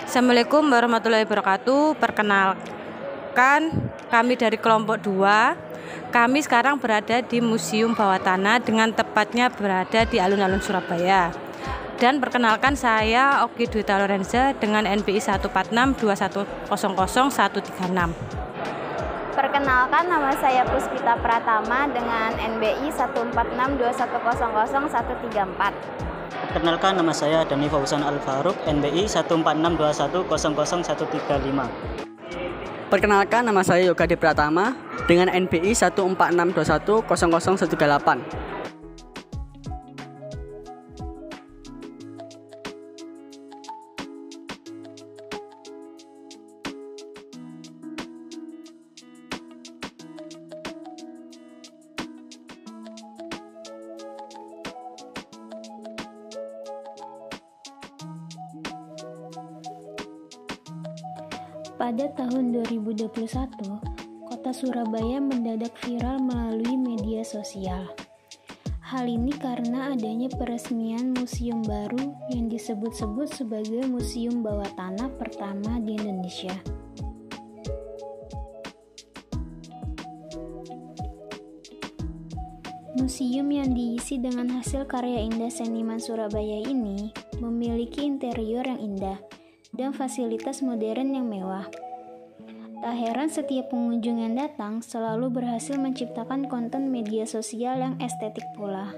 Assalamualaikum warahmatullahi wabarakatuh. Perkenalkan, kami dari kelompok 2. Kami sekarang berada di Museum Bawah Tanah, dengan tepatnya berada di alun-alun Surabaya. Dan perkenalkan, saya Oki Dwita Lorenza dengan NPI 14621000136. Perkenalkan, nama saya Puspita Pratama dengan NBI 14621000134. Perkenalkan, nama saya Dhani Fauzan Al-Faruq, NBI 14621000135. Perkenalkan, nama saya Yoga Di Pratama dengan NBI 14621000138. Pada tahun 2021, kota Surabaya mendadak viral melalui media sosial. Hal ini karena adanya peresmian museum baru yang disebut-sebut sebagai Museum Bawah Tanah pertama di Indonesia. Museum yang diisi dengan hasil karya indah seniman Surabaya ini memiliki interior yang indah dan fasilitas modern yang mewah. Tak heran setiap pengunjung yang datang selalu berhasil menciptakan konten media sosial yang estetik pula.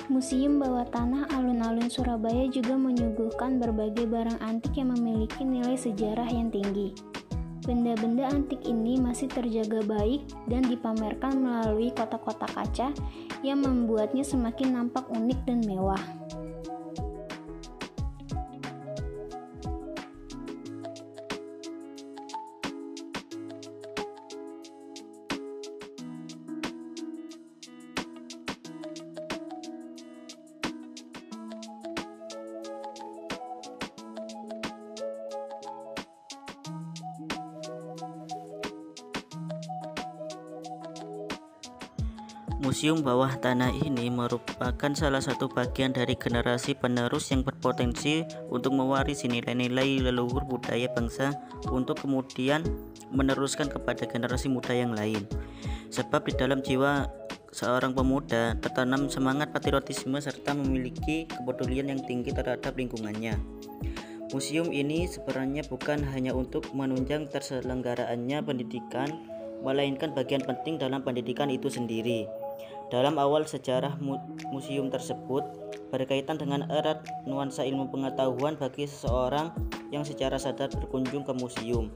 Museum Bawah Tanah Alun-Alun Surabaya juga menyuguhkan berbagai barang antik yang memiliki nilai sejarah yang tinggi. Benda-benda antik ini masih terjaga baik dan dipamerkan melalui kotak-kotak kaca yang membuatnya semakin nampak unik dan mewah. Museum Bawah Tanah ini merupakan salah satu bagian dari generasi penerus yang berpotensi untuk mewarisi nilai-nilai leluhur budaya bangsa untuk kemudian meneruskan kepada generasi muda yang lain. Sebab di dalam jiwa seorang pemuda tertanam semangat patriotisme serta memiliki kepedulian yang tinggi terhadap lingkungannya. Museum ini sebenarnya bukan hanya untuk menunjang terselenggaraannya pendidikan, melainkan bagian penting dalam pendidikan itu sendiri. Dalam awal sejarah museum tersebut berkaitan dengan erat nuansa ilmu pengetahuan bagi seseorang yang secara sadar berkunjung ke museum.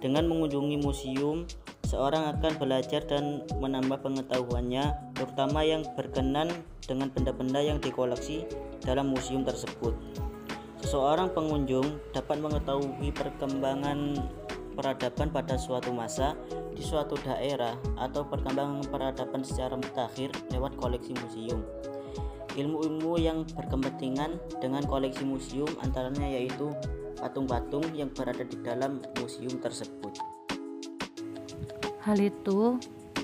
Dengan mengunjungi museum, seorang akan belajar dan menambah pengetahuannya, terutama yang berkenan dengan benda-benda yang dikoleksi dalam museum tersebut. Seseorang pengunjung dapat mengetahui perkembangan peradaban pada suatu masa di suatu daerah atau perkembangan peradaban secara mutakhir lewat koleksi museum. Ilmu-ilmu yang berkepentingan dengan koleksi museum antaranya yaitu patung-patung yang berada di dalam museum tersebut. Hal itu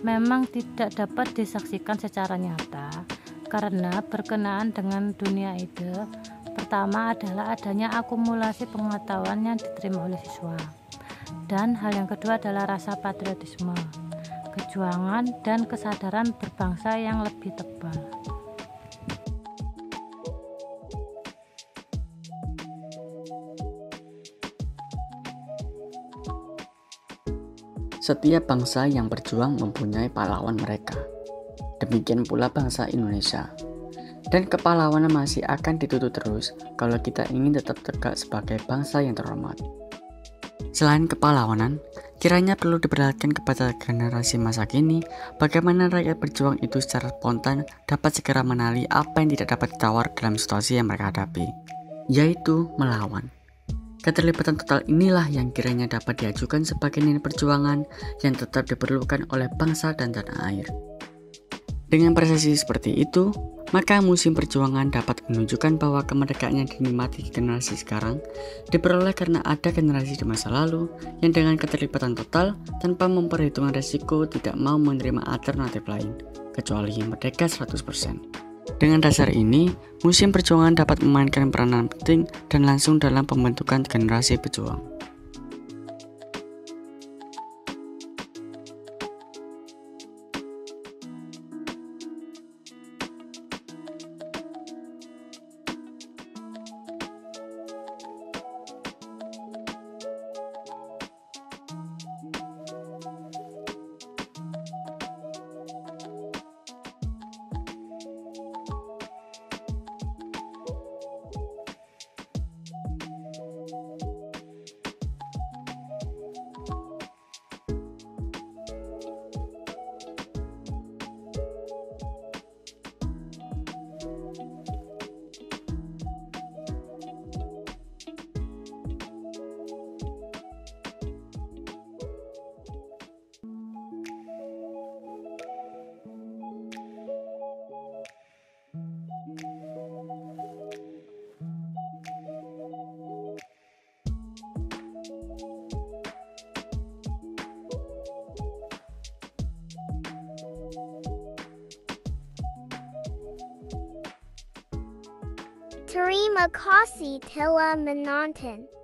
memang tidak dapat disaksikan secara nyata karena berkenaan dengan dunia ide. Pertama adalah adanya akumulasi pengetahuan yang diterima oleh siswa. Dan hal yang kedua adalah rasa patriotisme, kejuangan, dan kesadaran berbangsa yang lebih tebal. Setiap bangsa yang berjuang mempunyai pahlawan mereka. Demikian pula bangsa Indonesia. Dan kepahlawanan masih akan dituntut terus kalau kita ingin tetap tegak sebagai bangsa yang terhormat. Selain kepahlawanan, kiranya perlu diperlihatkan kepada generasi masa kini bagaimana rakyat berjuang itu secara spontan dapat segera mengenali apa yang tidak dapat ditawar dalam situasi yang mereka hadapi, yaitu melawan. Keterlibatan total inilah yang kiranya dapat diajukan sebagai nilai perjuangan yang tetap diperlukan oleh bangsa dan tanah air. Dengan prestasi seperti itu, maka Museum Perjuangan dapat menunjukkan bahwa kemerdekaan yang dinikmati generasi sekarang diperoleh karena ada generasi di masa lalu yang dengan keterlibatan total tanpa memperhitungkan resiko tidak mau menerima alternatif lain, kecuali merdeka 100%. Dengan dasar ini, Museum Perjuangan dapat memainkan peranan penting dan langsung dalam pembentukan generasi pejuang. Terima kasih telah menonton.